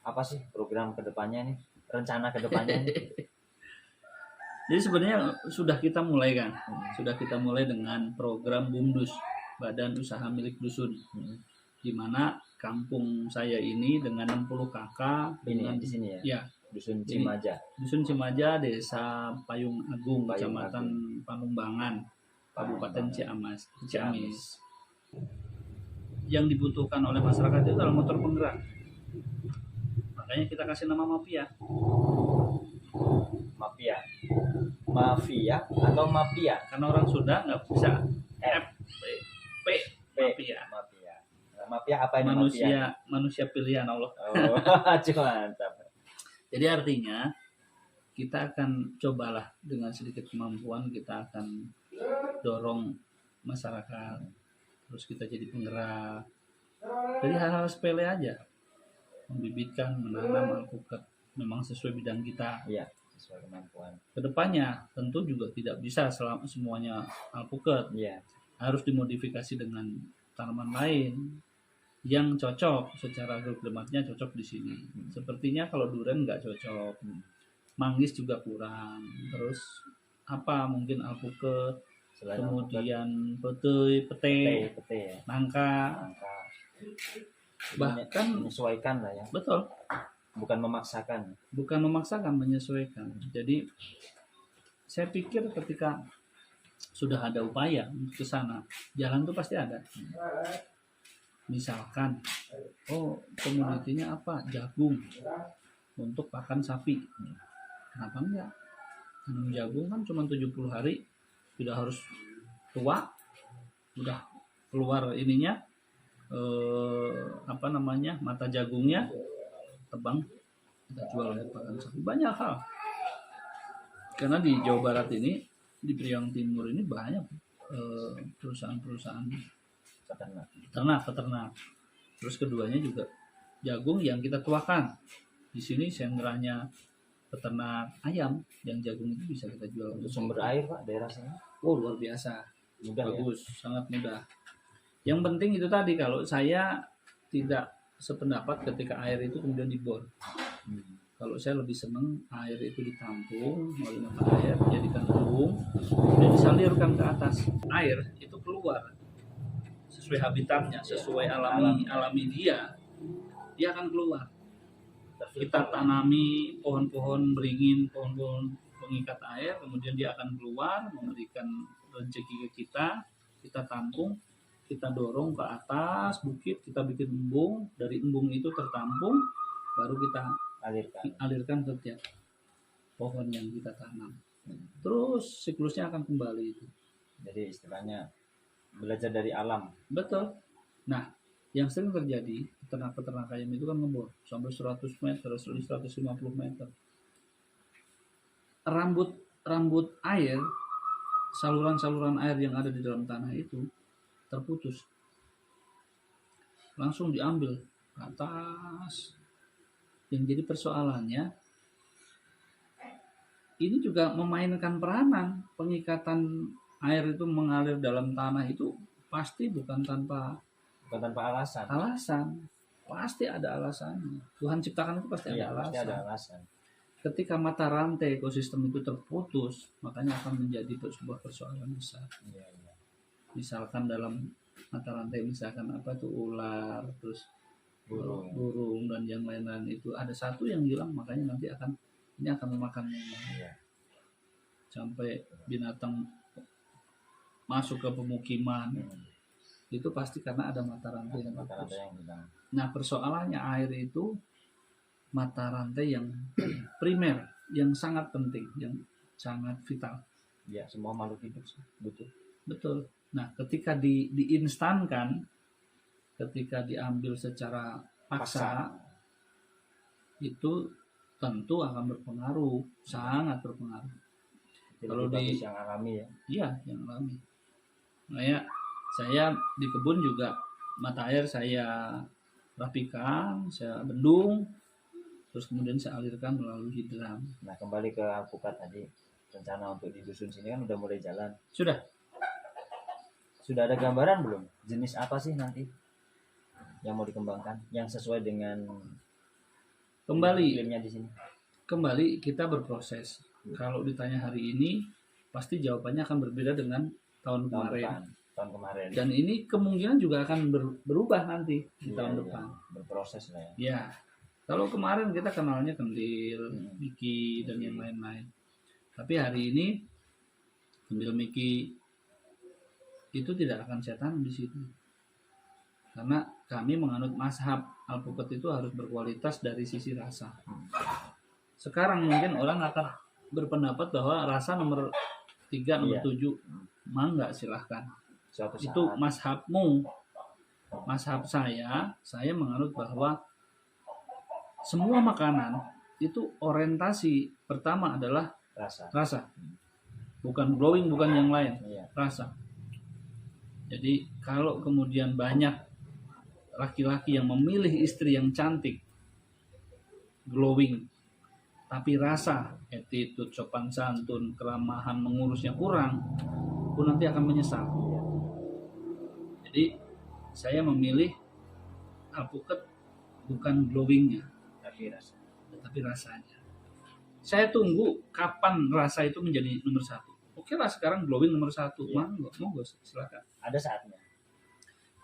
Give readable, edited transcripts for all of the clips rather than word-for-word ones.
apa sih program kedepannya nih, rencana kedepannya nih? Jadi sebenarnya sudah kita mulai kan, sudah kita mulai dengan program BUMDUS, Badan Usaha Milik Dusun, di mana kampung saya ini dengan 60 kakak dengan di sini ya Dusun ini Cimaja, Dusun Cimaja, Desa Payung Agung, Payung Kecamatan Panumbangan, Kabupaten Ciamis. Yang dibutuhkan oleh masyarakat itu adalah motor penggerak. Makanya kita kasih nama Mafia. Mafia atau Mafia? Karena orang Sunda nggak bisa F, P, Mafia. Nah, Mafia apa ini? Manusia pilihan Allah. Oh, mantap. Jadi artinya kita akan cobalah dengan sedikit kemampuan, kita akan dorong masyarakat, terus kita jadi penggerak. Jadi hal-hal sepele aja, membibitkan, menanam alpukat, memang sesuai bidang kita. Iya, sesuai kemampuan. Kedepannya tentu juga tidak bisa semuanya alpukat. Iya. Harus dimodifikasi dengan tanaman lain yang cocok secara agroklimatnya, cocok di sini. Sepertinya kalau durian nggak cocok, manggis juga kurang, terus apa mungkin alpukat, kemudian pete, nangka. Bahkan menyesuaikan lah ya. Betul. Bukan memaksakan, menyesuaikan. Jadi saya pikir ketika sudah ada upaya ke sana, jalan itu pasti ada. Misalkan, komoditinya apa? Jagung untuk pakan sapi. Kenapa enggak? Jagung kan cuma 70 hari, tidak harus tua, udah keluar ininya, mata jagungnya, tebang, kita jual untuk pakan sapi. Banyak hal. Karena di Jawa Barat ini, di Priang Timur ini banyak perusahaan-perusahaan peternak. Terus keduanya juga jagung yang kita tuakan. Di sini sentranya peternak ayam, yang jagung itu bisa kita jual. Untuk sumber air Pak daerah sini? Oh luar biasa, mudah, bagus, ya? Sangat mudah. Yang penting itu tadi, kalau saya tidak sependapat ketika air itu kemudian dibor. Kalau saya lebih senang air itu ditampung oleh mata air, jadikan embung, kemudian disalurkan ke atas. Air itu keluar sesuai habitatnya, sesuai alami dia akan keluar. Kita tanami pohon-pohon beringin, pohon-pohon pengikat air, kemudian dia akan keluar memberikan rezeki ke kita. Kita tampung, kita dorong ke atas bukit, kita bikin embung, dari embung itu tertampung, baru kita alirkan ke tiap pohon yang kita tanam. Terus siklusnya akan kembali itu. Jadi istilahnya belajar dari alam. Betul. Nah, yang sering terjadi, peternak-peternak ayam itu kan ngebor sampai 100 meter, 150 meter. Rambut air, saluran-saluran air yang ada di dalam tanah itu terputus. Langsung diambil ke atas. Yang jadi persoalannya, ini juga memainkan peranan. Pengikatan air itu mengalir dalam tanah itu pasti bukan tanpa alasan. Pasti ada alasannya. Tuhan ciptakan itu pasti ada alasan. Ketika mata rantai ekosistem itu terputus, makanya akan menjadi sebuah persoalan besar. Misalkan dalam mata rantai, misalkan apa itu ular, terus burung dan yang lain-lain, itu ada satu yang hilang, makanya nanti akan memakan yang lain. Sampai binatang masuk ke pemukiman. Itu pasti karena ada mata rantai yang putus. Nah, persoalannya air itu mata rantai yang primer, yang sangat penting, yang sangat vital. Ya, semua makhluk hidup butuh. Betul. Nah, ketika diinstankan, ketika diambil secara paksa, itu tentu akan berpengaruh, sangat berpengaruh. Kalau di yang alami ya? Iya, yang alami. Makanya saya di kebun juga mata air saya rapikan, saya bendung, terus kemudian saya alirkan melalui hidran. Nah, kembali ke alpukat tadi, rencana untuk di dusun sini kan udah mulai jalan. Sudah ada gambaran belum? Jenis apa sih nanti yang mau dikembangkan, yang sesuai dengan Kembali Klaimnya di sini. kita berproses. Kalau ditanya hari ini, pasti jawabannya akan berbeda dengan tahun kemarin. Tahun kemarin. Dan ini kemungkinan juga akan berubah nanti di Iya, tahun iya. depan. Berproses lah ya. Ya, kalau kemarin kita kenalnya Kendil, Miki dan yang lain-lain. Tapi hari ini Kendil, Miki itu tidak akan saya tanam di situ. Karena kami menganut mazhab alpukat itu harus berkualitas dari sisi rasa. Sekarang mungkin orang akan berpendapat bahwa rasa nomor 3, nomor 7, mangga silahkan. Suatu saat. Itu mazhabmu. Mazhab saya menganut bahwa semua makanan itu orientasi pertama adalah rasa. Bukan glowing, bukan yang lain. Iya. Rasa. Jadi kalau kemudian banyak laki-laki yang memilih istri yang cantik, glowing, tapi rasa, attitude, sopan santun, keramahan, mengurusnya kurang, pun nanti akan menyesal. Jadi saya memilih alpukat bukan glowingnya, tapi rasanya. Saya tunggu kapan rasa itu menjadi nomor 1. Oke lah, sekarang glowing nomor 1. Monggo, silakan. Ada saatnya.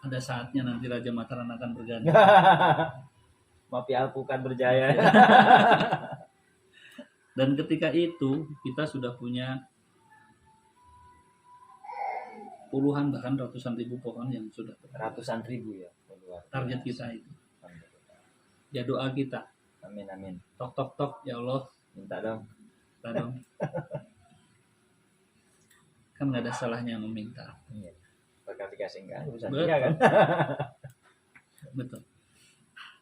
Ada saatnya nanti Raja Mataram akan berganti. Mapi alpukat berjaya. Dan ketika itu kita sudah punya puluhan bahkan ratusan ribu pohon yang sudah Ratusan ribu ya. target kita itu. Ya doa kita. Amin amin. Tok tok tok ya Allah. Minta dong. Kan nggak ada salahnya meminta. Iya. Bakal dikasih enggak? Urusan Betul. dia kan. Betul.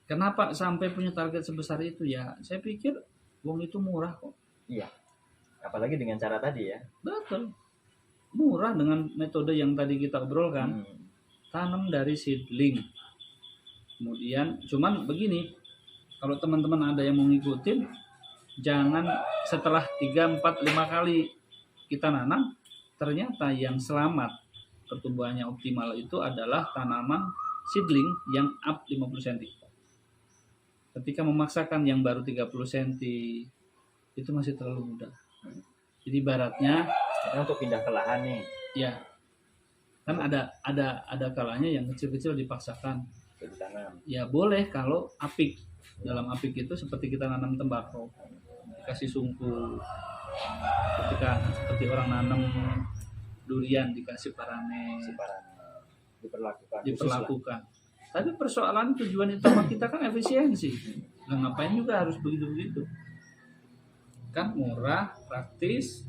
Kenapa sampai punya target sebesar itu ya? Saya pikir uang itu murah kok. Iya. Apalagi dengan cara tadi ya. Betul. Murah dengan metode yang tadi kita obrolkan. Tanam dari seedling. Kemudian cuman begini, kalau teman-teman ada yang mau ngikutin, jangan setelah 3, 4, 5 kali kita nanam, ternyata yang selamat pertumbuhannya optimal itu adalah tanaman seedling yang up 50 cm. Ketika memaksakan yang baru 30 cm, itu masih terlalu mudah. Jadi ibaratnya untuk pindah ke lahan nih. Ya. Kan ada kalanya yang kecil-kecil dipaksakan. Ditanam. Ya boleh kalau apik. Dalam apik itu seperti kita nanam tembakau. Dikasih sungkuh. Ketika seperti orang nanam durian dikasih parane. Diperlakukan. Tapi persoalan tujuan utama kita kan efisiensi. Nah, ngapain juga harus begitu-begitu? Kan murah, praktis,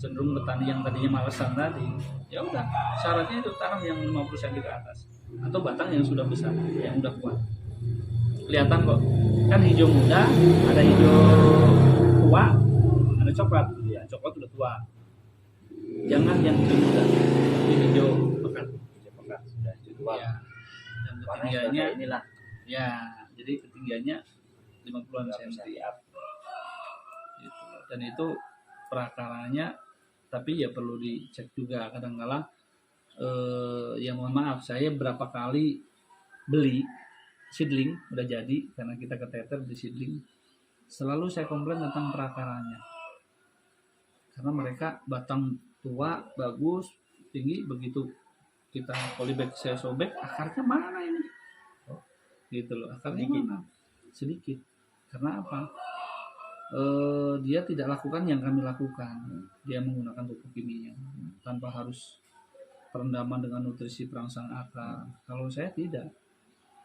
cenderung petani yang tadinya malesan tadi. Ya udah, syaratnya itu tanam yang 50 cm ke atas atau batang yang sudah besar, yang udah kuat. Kelihatan kok. Kan hijau muda, ada hijau tua, ada coklat. Ya, coklat udah tua. Jangan yang hijau muda, tapi hijau pekat. Sudah tua. Ya. Dan ketinggiannya inilah. Ya, jadi ketinggiannya 50-an cm. Gitu. Dan itu perakaranya, tapi ya perlu dicek juga. Kadang-kala ya mohon maaf, saya berapa kali beli seedling udah jadi karena kita keteter di seedling, selalu saya komplain tentang perakaranya karena mereka batang tua bagus tinggi, begitu kita polybag saya sobek, akarnya mana ini gitu loh, akarnya mana sedikit. Karena apa? Dia tidak lakukan yang kami lakukan. Dia menggunakan pupuk kimia tanpa harus perendaman dengan nutrisi perangsang akar. Kalau saya tidak.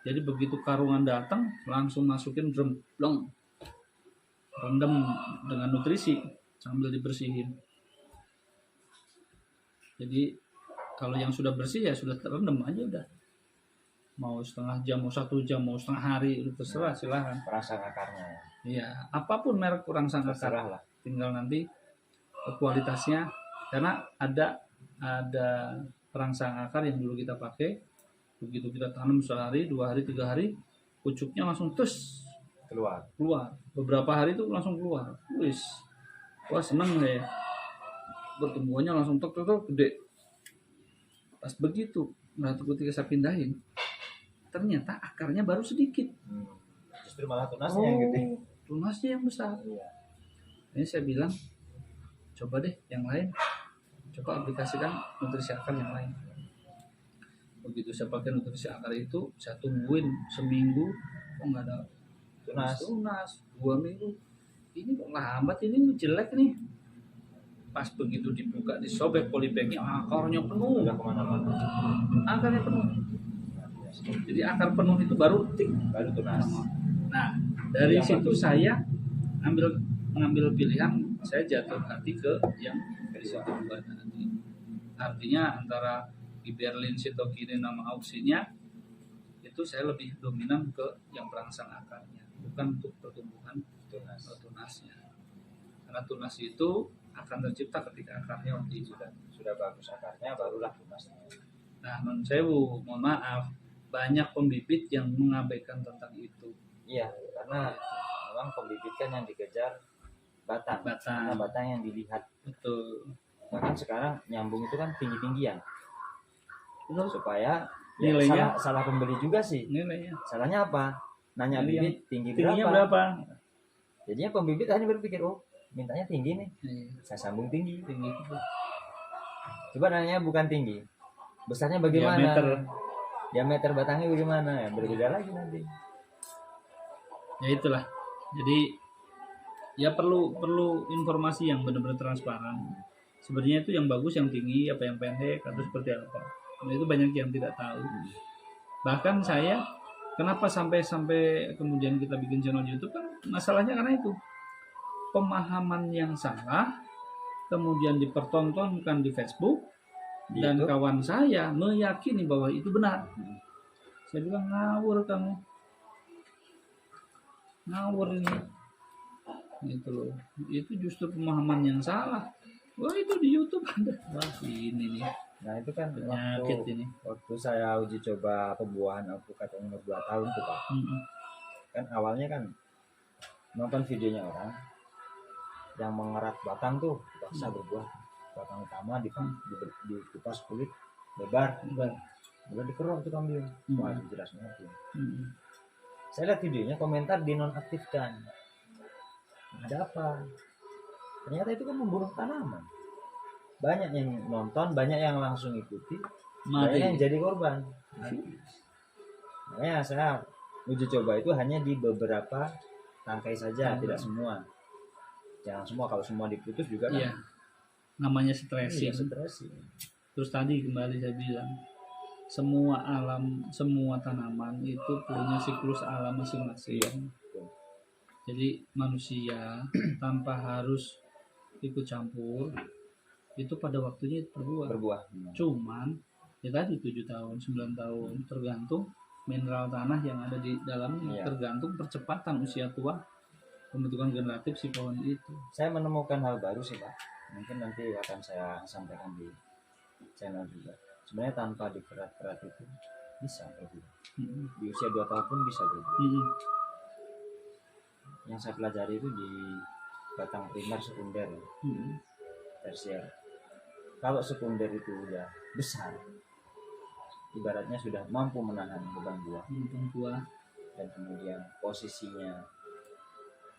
Jadi begitu karungan datang langsung masukin drum, blong, rendam dengan nutrisi sambil dibersihin. Jadi kalau yang sudah bersih ya sudah terendam aja udah. Mau setengah jam, mau 1 jam, mau setengah hari, itu terserah, silahkan. Perangsang akarnya. Iya, apapun merek perangsang akar lah. Tinggal nanti kualitasnya, karena ada perangsang akar yang dulu kita pakai, begitu kita tanam sehari, 2 hari, 3 hari, pucuknya langsung keluar. Beberapa hari itu langsung keluar. Wah seneng deh. Pertumbuhannya langsung tok gede. Pas begitu, nah ketika saya pindahin, ternyata akarnya baru sedikit. justru malah tunasnya yang gede. Tunasnya yang besar. Iya. Ini saya bilang, coba deh yang lain, coba aplikasikan nutrisi akar yang lain. Begitu saya pakai nutrisi akar itu, saya tungguin seminggu, kok nggak ada tunas, 2 minggu, ini kok lambat, ini jelek nih. Pas begitu dibuka, disobek polybagnya, akarnya penuh, Udah kemana-mana. akarnya penuh. Jadi akar penuh itu baru tunas. Nah, dari Yang situ bagus. saya mengambil pilihan, saya jatuh hati ke yang dari situ dua tadi. Artinya antara giberlin, sitokinin, nama auksinya itu saya lebih dominan ke yang perangsang akarnya, bukan untuk pertumbuhan tunasnya. Karena tunas itu akan tercipta ketika akarnya sudah bagus akarnya, barulah tunasnya. Nah, non sewu, mohon maaf, banyak pembibit yang mengabaikan tentang itu. Iya, karena memang pembibit kan yang dikejar batang. Karena batang yang dilihat. Betul. Bahkan sekarang nyambung itu kan tinggi-tinggian. Supaya nilainya salah pembeli juga sih. Nilainya. Salahnya apa? Nanya bibit tingginya berapa? Jadinya pembibit hanya berpikir, oh mintanya tinggi nih, saya sambung tinggi. Coba nanya bukan tinggi, besarnya bagaimana? Diameter batangnya bagaimana? Ya berbeda lagi nanti. Ya itulah. Jadi ya perlu informasi yang benar-benar transparan. Sebenarnya itu yang bagus, yang tinggi, apa yang pendek, atau seperti apa. Nah, itu banyak yang tidak tahu. Bahkan saya, kenapa sampai kemudian kita bikin channel YouTube kan masalahnya karena itu. Pemahaman yang salah kemudian dipertontonkan di Facebook dan kawan saya meyakini bahwa itu benar. Saya bilang ngawur kamu, ngawur ini, gitu loh. Itu justru pemahaman yang salah. Wah itu di YouTube ada, wah ini nih. Nah itu kan penyakit ini. Waktu saya uji coba pembuahan alpukat umur 2 tahun tuh Pak. Kan awalnya kan nonton videonya orang yang mengerak batang tuh bisa berbuah, batang utama dikupas kulit lebar dikerok tuh ambil. Wah itu jelas banget ya. Saya lihat videonya, komentar dinonaktifkan. Ada apa? Ternyata itu kan membunuh tanaman. Banyak yang nonton, banyak yang langsung ikuti, banyak yang jadi korban. Makanya saya uji coba itu hanya di beberapa tangkai saja, tidak semua. Jangan semua, kalau semua diputus juga kan. Iya. Namanya stressing. Stressing. Terus tadi kembali saya bilang, semua alam, semua tanaman itu punya siklus alam masing-masing. Jadi manusia tanpa harus ikut campur, itu pada waktunya berbuah. Cuman ya tadi 7 tahun, 9 tahun tergantung mineral tanah yang ada di dalamnya, tergantung percepatan usia tua pembentukan generatif si pohon itu. Saya menemukan hal baru sih Pak, mungkin nanti akan saya sampaikan di channel juga. Sebenarnya tanpa dikerat-kerat itu bisa berbuah. Di usia 2 tahun pun bisa berbuah. Yang saya pelajari itu di batang primer, sekunder, tersier. Kalau sekunder itu udah besar, ibaratnya sudah mampu menahan beban buah, dan kemudian posisinya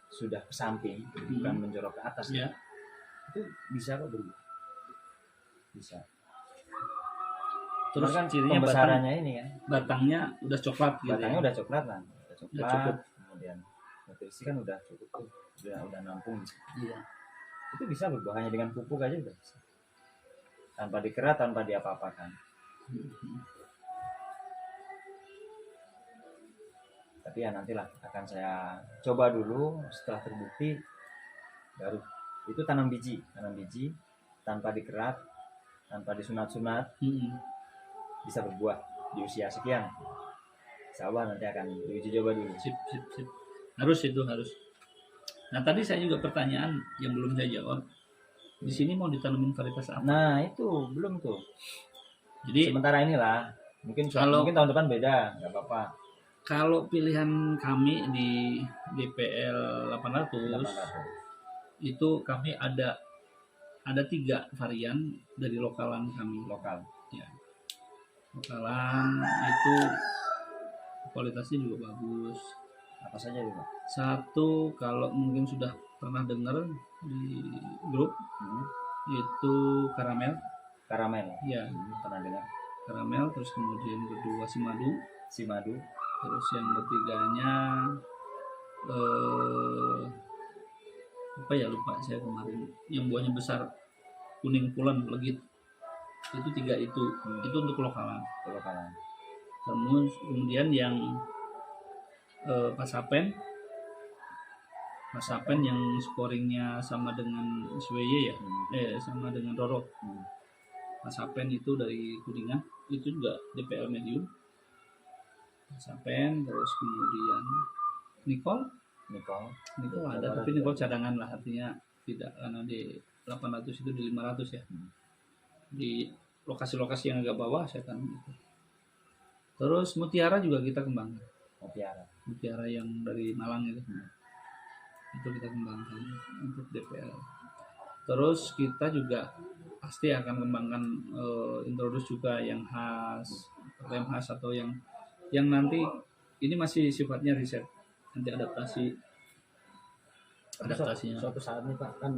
sudah ke samping, bukan menjorok ke atas, itu bisa kok berbuah. Bisa. Terus kan cirinya pembesarannya ini kan, batangnya udah coklat gitu. Batangnya udah coklat lah, udah cukup. Kemudian nutrisi kan udah cukup tuh, udah nampung. Iya. Itu bisa berbuah hanya dengan pupuk aja udah bisa. Tanpa dikerat, tanpa diapa-apakan. Tapi ya nantilah akan saya coba dulu, setelah terbukti baru itu tanam biji tanpa dikerat, tanpa disunat-sunat, bisa berbuah di usia sekian. Insya Allah nanti akan diuji coba dulu. Sip. Harus. Nah tadi saya juga pertanyaan yang belum saya jawab. Di sini mau ditanamin varietas apa? Nah itu belum tuh. Jadi sementara inilah. Mungkin tahun depan beda, nggak apa-apa. Kalau pilihan kami di DPL 800 itu kami ada 3 varian dari lokalan kami. Ya. Lokalan itu kualitasnya juga bagus. Apa saja itu Pak? Satu, kalau mungkin sudah pernah dengar di grup, itu karamel. Karamel. Ya, Pernah dengar. Karamel. Terus kemudian kedua si madu. Terus yang ketiganya apa ya, lupa saya kemarin. Yang buahnya besar, kuning pulen legit. Itu 3 itu. Itu untuk lokalan. Kemudian yang Pasapen yang scoringnya sama dengan SWY ya, sama dengan Roro. Pasapen itu dari Kuningan, itu juga DPL medium. Pasapen, terus kemudian Nicole ada, tapi Nicole cadangan lah, artinya tidak, karena di 800 itu di 500 ya. Di lokasi-lokasi yang agak bawah saya kan gitu. Terus Mutiara juga kita kembangkan. Mutiara yang dari Malang itu. Itu kita kembangkan untuk DPL. Terus kita juga pasti akan kembangkan introduce juga yang khas, rem khas, atau yang nanti ini masih sifatnya riset, nanti adaptasinya. Suatu saat nih Pak, kan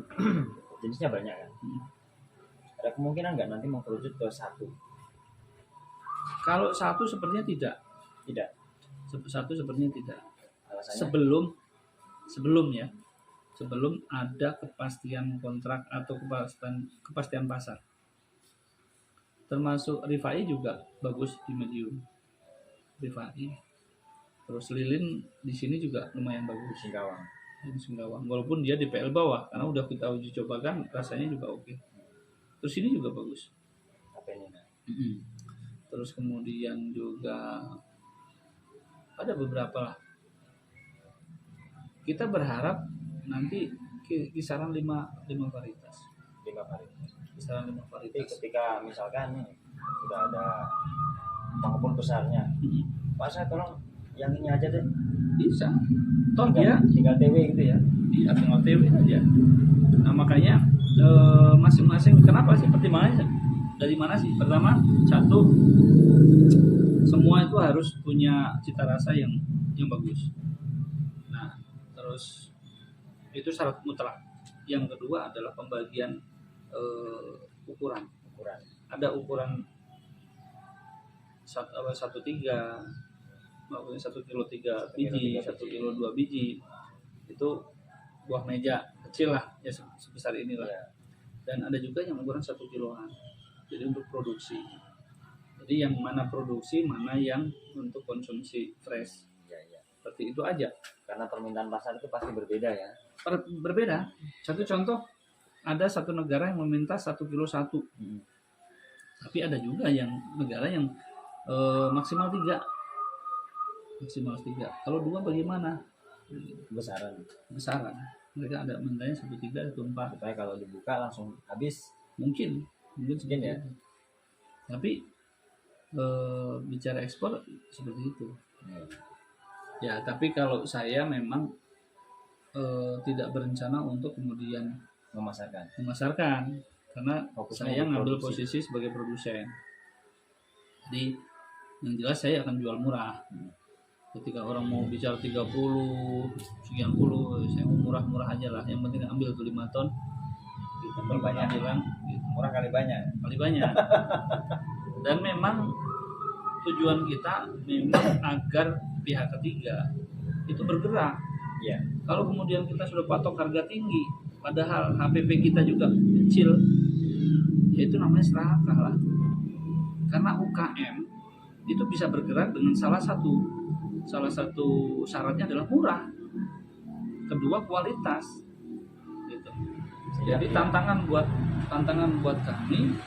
jenisnya banyak kan. Ada kemungkinan nggak nanti mengkerucut ke satu? Kalau satu sepertinya tidak. Satu sepertinya tidak. Alasannya? Sebelum ada kepastian kontrak atau kepastian pasar. Termasuk Rifai juga bagus di medium. Rifai. Terus Lilin di sini juga lumayan bagus. Singkawang. Walaupun dia di PL bawah, karena udah kita uji cobakan, rasanya juga oke. Terus ini juga bagus. Terus kemudian juga ada beberapa lah. Kita berharap nanti kisaran 5 varietas. Kisaran 5 varietas. Ketika misalkan sudah ada pengepul besarnya, Pak, saya tolong yang ini aja deh. Bisa. Toh dia tinggal TW gitu ya. Iya, tinggal TW aja. Nah, makanya masing-masing, kenapa sih pertimbangannya? Dari mana sih? Pertama, satu, semua itu harus punya cita rasa yang bagus. Nah, terus itu syarat mutlak. Yang kedua adalah pembagian ukuran. Ada ukuran 1,3, maksudnya 1 kilo 3 biji, 1 kilo 2 biji. Itu buah meja kecil lah, ya sebesar inilah. Dan ada juga yang ukuran 1 kiloan. Jadi untuk produksi. Jadi yang mana produksi, mana yang untuk konsumsi fresh. Seperti itu aja. Karena permintaan pasar itu pasti berbeda ya. Berbeda. Satu contoh, ada satu negara yang meminta 1 kilo 1. Tapi ada juga yang negara yang maksimal 3. Kalau 2 bagaimana? Besaran. Mereka ada mintanya 1,3 atau 4. Supaya kalau dibuka langsung habis. Mungkin ya. Tapi bicara ekspor seperti itu. Ya, tapi kalau saya memang tidak berencana untuk kemudian memasarkan, karena saya ngambil posisi sebagai produsen. Jadi yang jelas saya akan jual murah. Ketika orang mau bicara 30 sekian puluh, saya mau murah aja lah. Yang penting ambil tuh 5 ton. Ditambah banyak, bilang murah kali banyak. Dan memang tujuan kita memang agar pihak ketiga itu bergerak. Kalau kemudian kita sudah patok harga tinggi, padahal HPP kita juga kecil, ya itu namanya serakah lah. Karena UKM itu bisa bergerak dengan salah satu syaratnya adalah murah, kedua kualitas. Gitu. Jadi tantangan buat kami,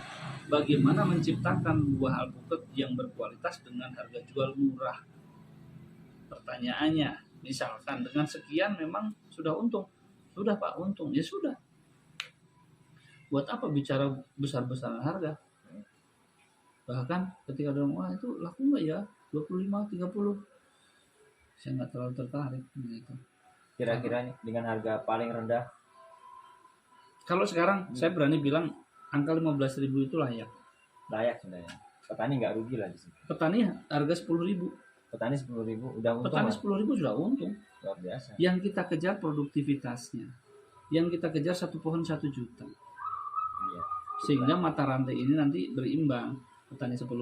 bagaimana menciptakan buah alpukat yang berkualitas dengan harga jual murah. Pertanyaannya, misalkan dengan sekian memang sudah untung. Sudah Pak, untung. Ya sudah. Buat apa bicara besar-besaran harga? Bahkan ketika ada orang, wah itu laku nggak ya? 25, 30. Saya nggak terlalu tertarik gitu. Kira-kira dengan harga paling rendah? Kalau sekarang saya berani bilang angka 15.000 itu layak. Layak sebenarnya. Petani nggak rugi lah di sini. Petani harga 10.000. petani 10.000 udah untung. Petani Mas. 10.000 sudah untung. Luar biasa. Yang kita kejar produktivitasnya. Yang kita kejar satu pohon 1 juta. Iya. Sehingga mata rantai ini nanti berimbang. Petani 10.000,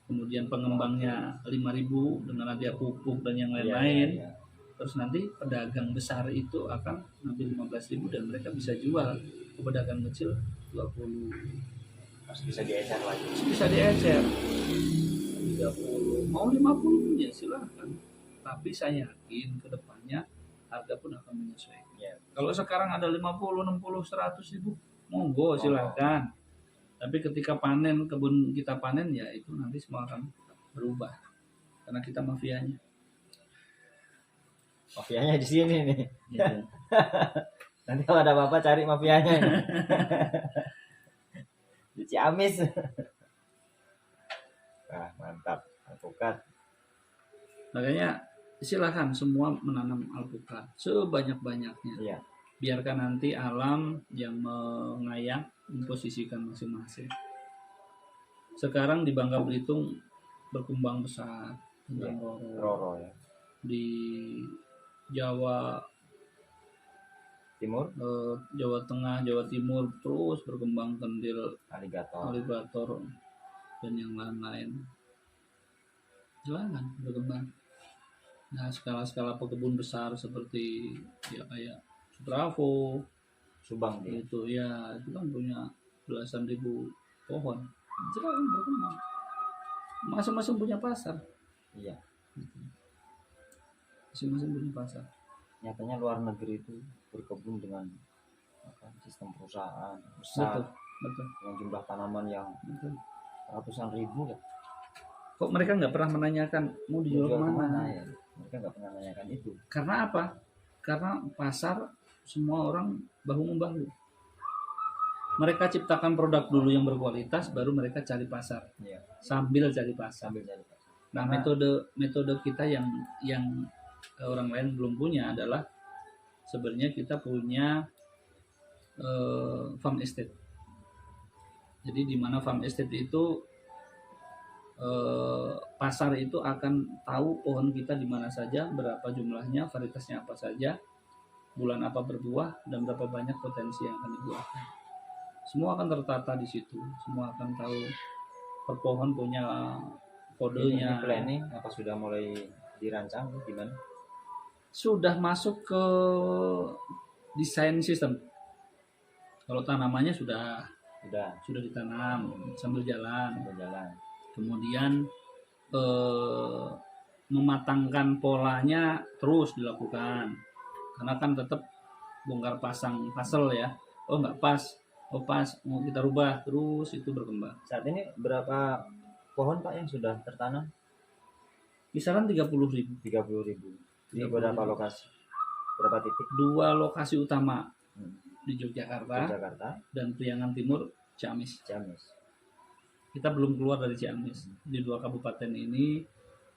kemudian pengembangnya 5.000 dengan nanti pupuk dan yang lain-lain. Iya. Terus nanti pedagang besar itu akan ngambil 15.000 dan mereka bisa jual ke pedagang kecil 20. Mas bisa diecer lagi. Bisa diecer 30, mau 50 ya silahkan. Tapi saya yakin ke depannya harga pun akan menyesuaikan. Iya. Kalau sekarang ada 50, 60, 100.000, monggo silahkan. Tapi ketika panen, kebun kita panen, ya itu nanti semua akan berubah karena kita mafianya. Mafianya di sini nih. Gitu. Nanti kalau ada apa-apa cari mafianya ini. Di Ciamis. Wah, mantap. Alpukat. Makanya silakan semua menanam alpukat sebanyak-banyaknya. Iya. Biarkan nanti alam yang mengayak memposisikan masing-masing. Sekarang di Bangka Belitung berkembang pesat tentang Roro ya. Di Jawa Timur, Jawa Tengah, Jawa Timur terus berkembang kendil, aligator dan yang lain-lain. Silakan berkembang. Nah, skala-skala pekebun besar seperti ya kayak Bravo, Subang dia. itu ya itu kan punya belasan ribu pohon. Silakan berkembang. Masing-masing punya pasar. Iya. Masing-masing punya pasar. Nyatanya luar negeri itu berkebun dengan sistem perusahaan besar, betul. Dengan jumlah tanaman yang ratusan ribu ya. Kok mereka nggak pernah menanyakan mau dijual kemana? Ya? Mereka nggak pernah menanyakan itu. Karena apa? Karena pasar semua orang bahu-membahu. Mereka ciptakan produk dulu yang berkualitas, baru mereka cari pasar. Iya. Sambil cari pasar. Nah, metode kita yang orang lain belum punya adalah sebenarnya kita punya farm estate. Jadi di mana farm estate itu pasar itu akan tahu pohon kita di mana saja, berapa jumlahnya, varietasnya apa saja, bulan apa berbuah, dan berapa banyak potensi yang akan dibuahkan. Semua akan tertata di situ. Semua akan tahu per pohon punya kodenya. Ini planning apa sudah mulai dirancang gimana? Sudah masuk ke desain sistem. Kalau tanamannya sudah ditanam sambil jalan. Kemudian mematangkan polanya terus dilakukan. Karena kan tetap bongkar pasang puzzle ya. Oh nggak pas, mau kita rubah terus itu berkembang. Saat ini berapa pohon Pak yang sudah tertanam? Kisaran 30.000. 30.000. Di berapa lokasi? Berapa titik? 2 lokasi utama di Yogyakarta dan Priangan Timur, Ciamis. Kita belum keluar dari Ciamis. Di 2 kabupaten ini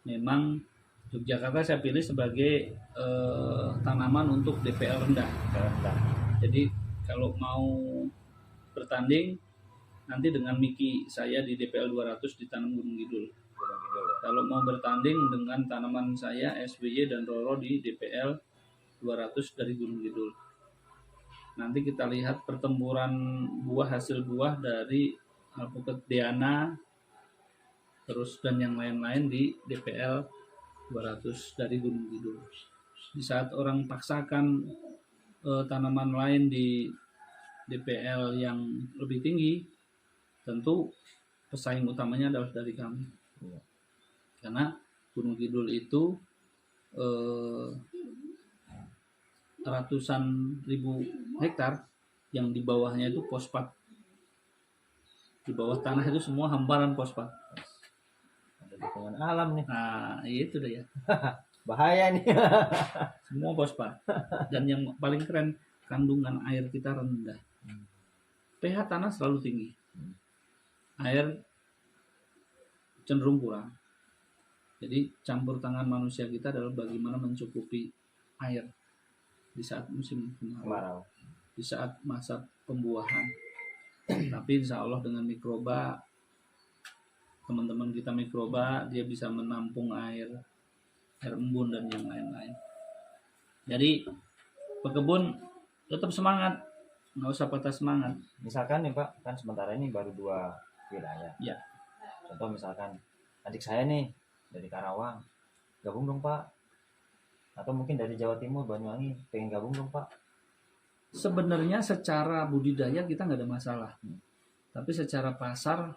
memang Yogyakarta saya pilih sebagai tanaman untuk DPL rendah. Jadi kalau mau bertanding nanti dengan Miki saya di DPL 200 ditanam Gunung Kidul. Kalau mau bertanding dengan tanaman saya SBY dan Roro di DPL 200 dari Gunung Kidul. Nanti kita lihat pertempuran hasil buah dari alpukat Diana terus dan yang lain-lain di DPL 200 dari Gunung Kidul. Di saat orang paksakan tanaman lain di DPL yang lebih tinggi, tentu pesaing utamanya adalah dari kami. Karena Gunung Kidul itu ratusan ribu hektar yang di bawahnya itu fosfat. Di bawah tanah itu semua hamparan fosfat. Ada dukungan alam nih. Nah, itu deh ya. Bahaya nih. Semua fosfat. Dan yang paling keren, kandungan air kita rendah. pH tanah selalu tinggi. Air cenderung kurang. Jadi campur tangan manusia kita adalah bagaimana mencukupi air di saat musim kemarau, di saat masa pembuahan. Tapi insya Allah dengan mikroba teman-teman kita mikroba, dia bisa menampung air embun dan yang lain-lain. Jadi pekebun tetap semangat, nggak usah patah semangat. Misalkan nih Pak, kan sementara ini baru 2 wilayah. Ya. Contoh misalkan adik saya nih dari Karawang, gabung dong Pak. Atau mungkin dari Jawa Timur, Banyuwangi, pengen gabung dong Pak. Sebenarnya secara budidaya kita nggak ada masalah. Tapi secara pasar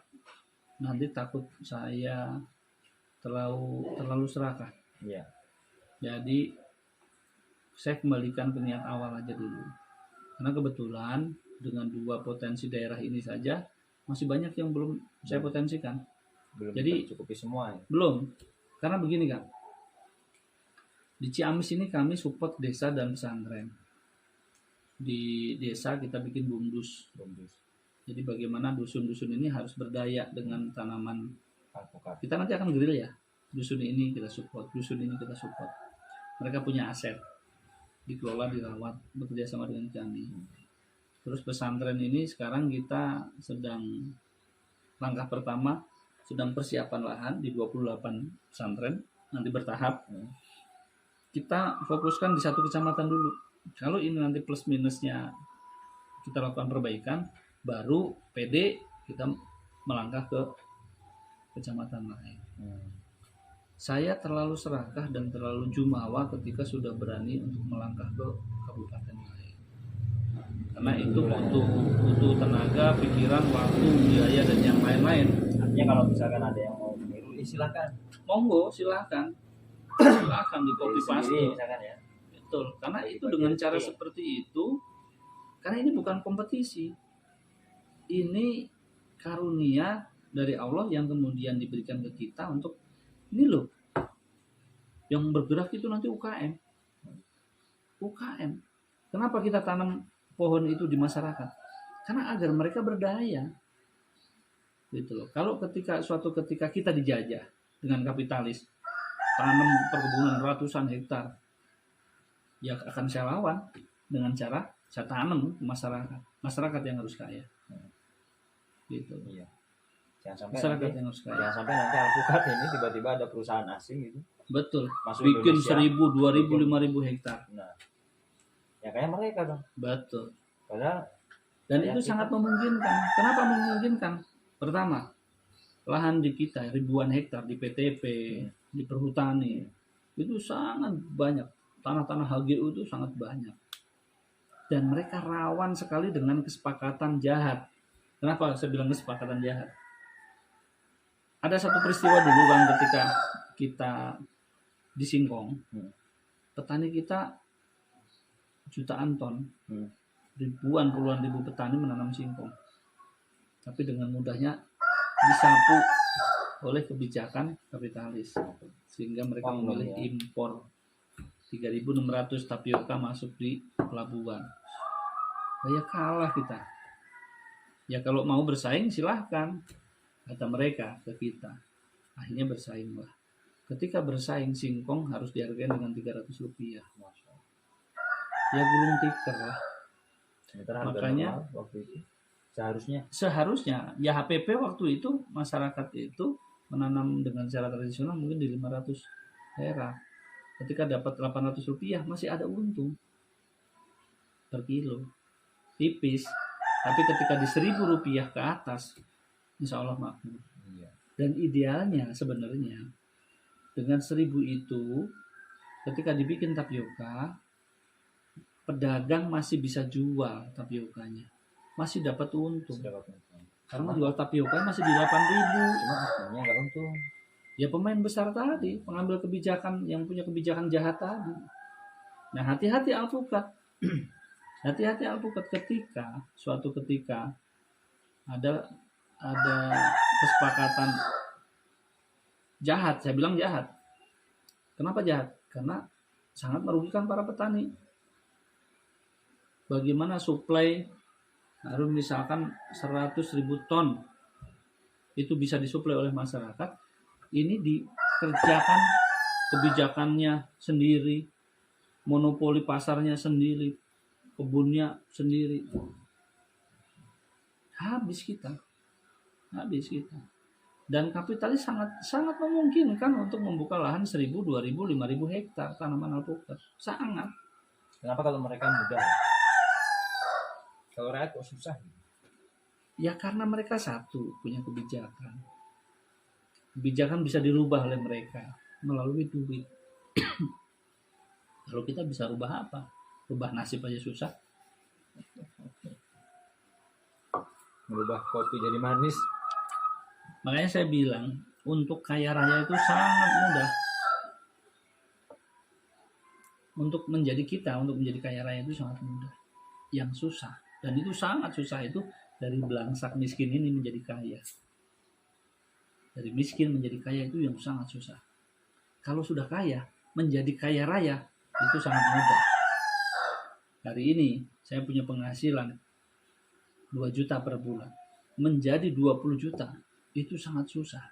nanti takut saya terlalu serakah. Iya. Jadi saya kembalikan ke niat awal aja dulu. Karena kebetulan dengan 2 potensi daerah ini saja masih banyak yang belum saya potensikan. Belum Jadi cukupi semua ya? Belum. Karena begini Kak. Di Ciamis ini kami support desa dan pesantren. Di desa kita bikin bumdus. Jadi bagaimana dusun-dusun ini harus berdaya dengan tanaman alpukat. Kita nanti akan grill ya. Dusun ini kita support, dusun ini kita support. Mereka punya aset. Dikelola, dirawat, bekerja sama dengan kami. Terus pesantren ini sekarang kita sedang langkah pertama sedang persiapan lahan di 28 pesantren, nanti bertahap. Kita fokuskan di 1 kecamatan dulu. Kalau ini nanti plus minusnya kita lakukan perbaikan, baru PD kita melangkah ke kecamatan lain. Saya terlalu serakah dan terlalu jumawa ketika sudah berani untuk melangkah ke kabupaten lain. Karena itu butuh tenaga, pikiran, waktu, biaya dan yang lain-lain. Artinya kalau misalkan ada yang mau meniru, silakan. Monggo, silakan. Silakan di copy paste. Misalkan ya. Betul. Karena itu dengan cara seperti itu, karena ini bukan kompetisi. Ini karunia dari Allah yang kemudian diberikan ke kita untuk ini loh. Yang bergerak itu nanti UKM. Kenapa kita tanam pohon itu di masyarakat? Karena agar mereka berdaya. Gitu loh. Kalau suatu ketika kita dijajah dengan kapitalis, tanam perkebunan ratusan hektar, ya akan saya lawan dengan cara saya tanam ke masyarakat yang harus kaya. Gitu. Iya. Jangan sampai nanti alpukat ini tiba-tiba ada perusahaan asing gitu. Betul. Masuk bikin Indonesia, 1.000, 2.000, 5.000 hektar. Nah, ya kayak mereka dong. Betul. Padahal dan itu sangat memungkinkan. Kenapa memungkinkan? Pertama, lahan di kita ribuan hektar di PTP, di perhutani, itu sangat banyak. Tanah-tanah HGU itu sangat banyak. Dan mereka rawan sekali dengan kesepakatan jahat. Kenapa saya bilang kesepakatan jahat? Ada satu peristiwa dulu Bang, ketika kita di Singkong, petani kita jutaan ton, ribuan puluhan ribu petani menanam singkong, tapi dengan mudahnya disapu oleh kebijakan kapitalis, sehingga mereka memilih impor 3.600 tapioka masuk di pelabuhan. Ya kalah kita. Ya kalau mau bersaing silahkan, kata mereka ke kita. Akhirnya bersainglah. Ketika bersaing, singkong harus dihargai dengan Rp300. Ya gulung tikar lah. Makanya waktu itu seharusnya ya HPP waktu itu masyarakat itu menanam dengan cara tradisional mungkin di 500 perak. Ketika dapat Rp800 masih ada untung per kilo, tipis. Tapi ketika di Rp1.000 ke atas, insya Allah makmur. Dan idealnya sebenarnya dengan 1.000 itu, ketika dibikin tapioka, pedagang masih bisa jual tapiokanya, masih dapat untung. Karena jual tapioka masih di 8.000. Cuma artinya nggak untung. Ya pemain besar tadi, pengambil kebijakan yang punya kebijakan jahat tadi. Nah hati-hati alpukat. Hati-hati alpukat suatu ketika ada kesepakatan jahat. Saya bilang jahat. Kenapa jahat? Karena sangat merugikan para petani. Bagaimana suplai harus misalkan 100.000 ton itu bisa disuplai oleh masyarakat. Ini dikerjakan kebijakannya sendiri, monopoli pasarnya sendiri, kebunnya sendiri. Habis kita. Dan kapitalis sangat sangat memungkinkan untuk membuka lahan 1.000, 2.000, 5.000 hektar tanaman alpukat. Sangat. Kenapa kalau mereka mudah? Kalau rakyat kok susah? Ya karena mereka satu punya kebijakan. Kebijakan bisa dirubah oleh mereka melalui duit. Kalau kita bisa rubah apa? Rubah nasib aja susah. Merubah kopi jadi manis. Makanya saya bilang, untuk kaya raya itu sangat mudah. Untuk menjadi kaya raya itu sangat mudah. Yang susah, dan itu sangat susah itu dari belangsak miskin ini menjadi kaya. Dari miskin menjadi kaya itu yang sangat susah. Kalau sudah kaya, menjadi kaya raya, itu sangat mudah. Hari ini, saya punya penghasilan 2 juta per bulan. Menjadi 20 juta, itu sangat susah.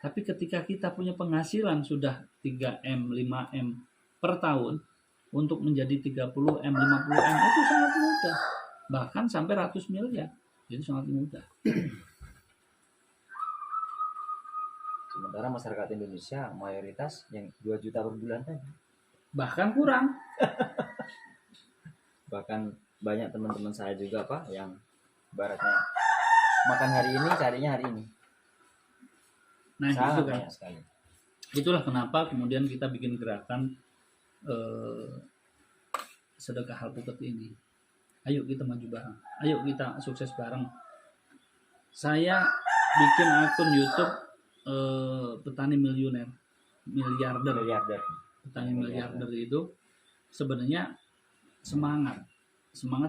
Tapi ketika kita punya penghasilan sudah 3M, 5M per tahun, untuk menjadi 30M, 50M itu sangat mudah. Bahkan sampai ratus miliar, itu sangat mudah. Sementara masyarakat Indonesia mayoritas yang 2 juta per bulan tadi. Bahkan kurang. Bahkan banyak teman-teman saya juga Pak yang baratnya makan hari ini carinya hari ini. Nah, sangat itu kan. banyak sekali. Itulah kenapa kemudian kita bikin gerakan sedekah alpukat ini. Ayo kita maju bareng. Ayo kita sukses bareng. Saya bikin akun YouTube petani miliarder. Petani miliarder itu sebenarnya semangat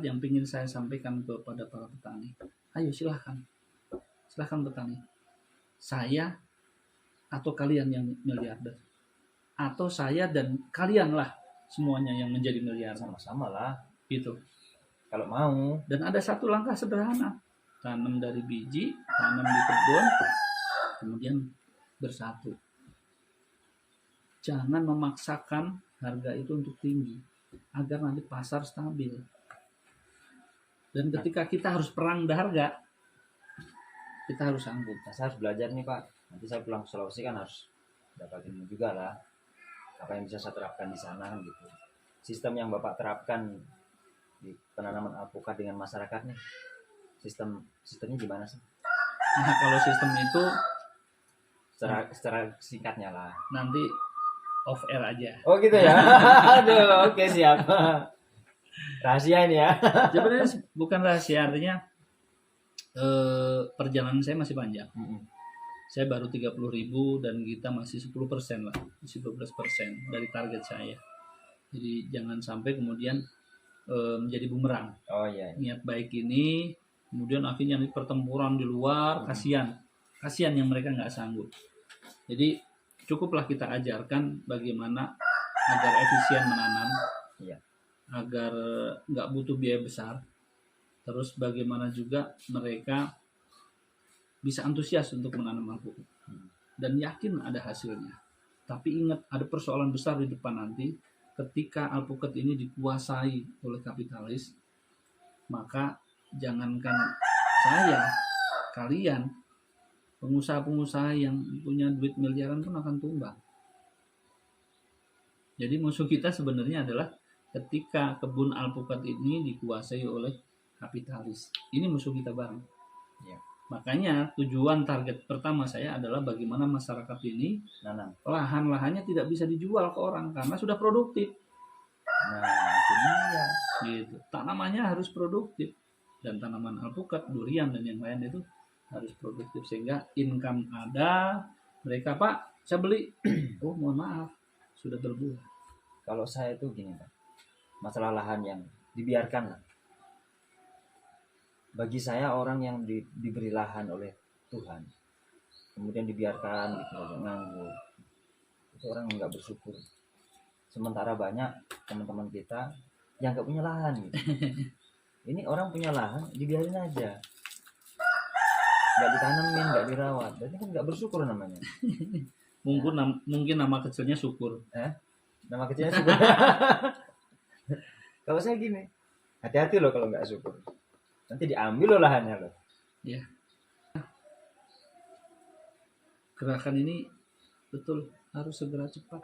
yang ingin saya sampaikan kepada para petani. Ayo silahkan petani. Saya atau kalian yang miliarder, atau saya dan kalianlah semuanya yang menjadi miliarder. Sama-sama lah. Gitu. Kalau mau. Dan ada satu langkah sederhana. Tanam dari biji, tanam di kebun, kemudian bersatu. Jangan memaksakan harga itu untuk tinggi, agar nanti pasar stabil. Dan ketika kita harus perang harga, kita harus sanggup. Saya harus belajar nih Pak. Nanti saya pulang ke Sulawesi kan harus dapat ilmu juga lah. Apa yang bisa saya terapkan di sana kan gitu. Sistem yang Bapak terapkan di penanaman alpukat dengan masyarakat nih, sistemnya gimana sih? Nah, kalau sistem itu secara singkatnya lah. Nanti off air aja. Oh gitu ya. Aduh, oke siap. Rahasia ini ya. Sebenarnya bukan rahasia, artinya perjalanan saya masih panjang. Saya baru 30.000 dan kita masih 10% lah, masih 12% dari target saya. Jadi jangan sampai kemudian menjadi bumerang. Oh iya. Niat baik ini kemudian akhirnya pertempuran di luar, kasihan yang mereka nggak sanggup. Jadi cukuplah kita ajarkan bagaimana agar efisien menanam, agar nggak butuh biaya besar. Terus bagaimana juga mereka bisa antusias untuk menanam alpukat dan yakin ada hasilnya. Tapi ingat, ada persoalan besar di depan nanti. Ketika alpukat ini dikuasai oleh kapitalis, maka jangankan saya, kalian, pengusaha-pengusaha yang punya duit miliaran pun akan tumbang. Jadi musuh kita sebenarnya adalah ketika kebun alpukat ini dikuasai oleh kapitalis. Ini musuh kita bareng. Makanya tujuan target pertama saya adalah bagaimana masyarakat ini lahan-lahannya tidak bisa dijual ke orang karena sudah produktif. Nah, itu dia. Gitu. Tanamannya harus produktif, dan tanaman alpukat, durian dan yang lain itu harus produktif sehingga income ada. Mereka, Pak, saya beli. Oh, mohon maaf, sudah berbuah. Kalau saya itu gini, Pak. Masalah lahan yang dibiarkan lah. Bagi saya orang yang diberi lahan oleh Tuhan, kemudian dibiarkan gitu, nganggur, itu orang yang nggak bersyukur. Sementara banyak teman-teman kita yang nggak punya lahan gitu. Ini orang punya lahan, dibiarin aja, nggak ditanamin, nggak dirawat, berarti kan nggak bersyukur namanya. Mungkin nama kecilnya syukur. Nama kecilnya syukur. Kalau saya gini, hati-hati loh kalau nggak syukur. Nanti diambil loh lahannya loh. Ya. gerakan ini betul harus segera cepat.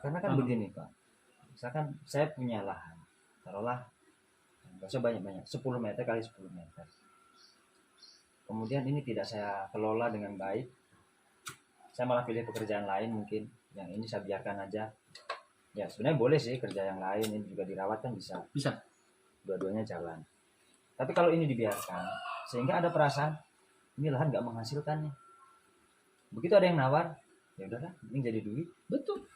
Karena kan begini Pak, misalkan saya punya lahan, taruhlah nggak usah banyak-banyak, 10 meter kali 10 meter. Kemudian ini tidak saya kelola dengan baik, saya malah pilih pekerjaan lain mungkin, yang ini saya biarkan aja. Ya sebenarnya boleh sih kerja yang lain, ini juga dirawat kan bisa. Dua-duanya jalan. Tapi kalau ini dibiarkan, sehingga ada perasaan, ini lahan nggak menghasilkan nih. Begitu ada yang nawar, ya udahlah, ini jadi duit. Betul.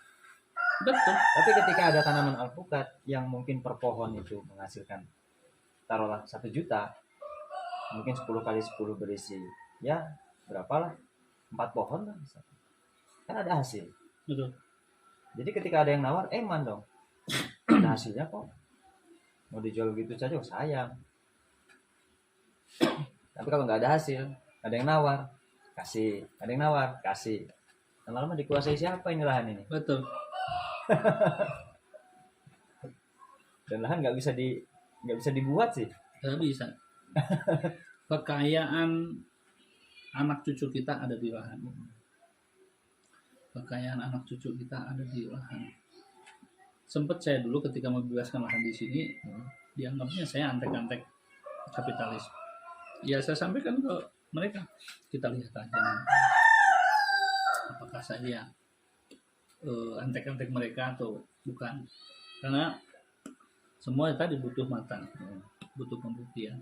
Tapi ketika ada tanaman alpukat yang mungkin per pohon itu menghasilkan, taruhlah 1 juta, mungkin 10 kali 10 berisi, ya berapalah, 4 pohon lah, kan ada hasil. Betul. Jadi ketika ada yang nawar, eman dong, ada hasilnya kok, mau dijual gitu saja, oh sayang. Tapi kalau nggak ada hasil, ada yang nawar, kasih, ada yang nawar, kasih, lama-lama dikuasai siapa ini lahan ini? Betul. Dan lahan nggak bisa dibuat sih. Nggak bisa. Kekayaan anak cucu kita ada di lahan. Kekayaan anak cucu kita ada di lahan. Sempat saya dulu ketika membebaskan lahan di sini, dianggapnya saya antek-antek kapitalis. Ya saya sampaikan ke mereka, kita lihat aja nanti apakah saya antek-antek mereka atau bukan, karena semua tadi butuh matang, butuh pembuktian.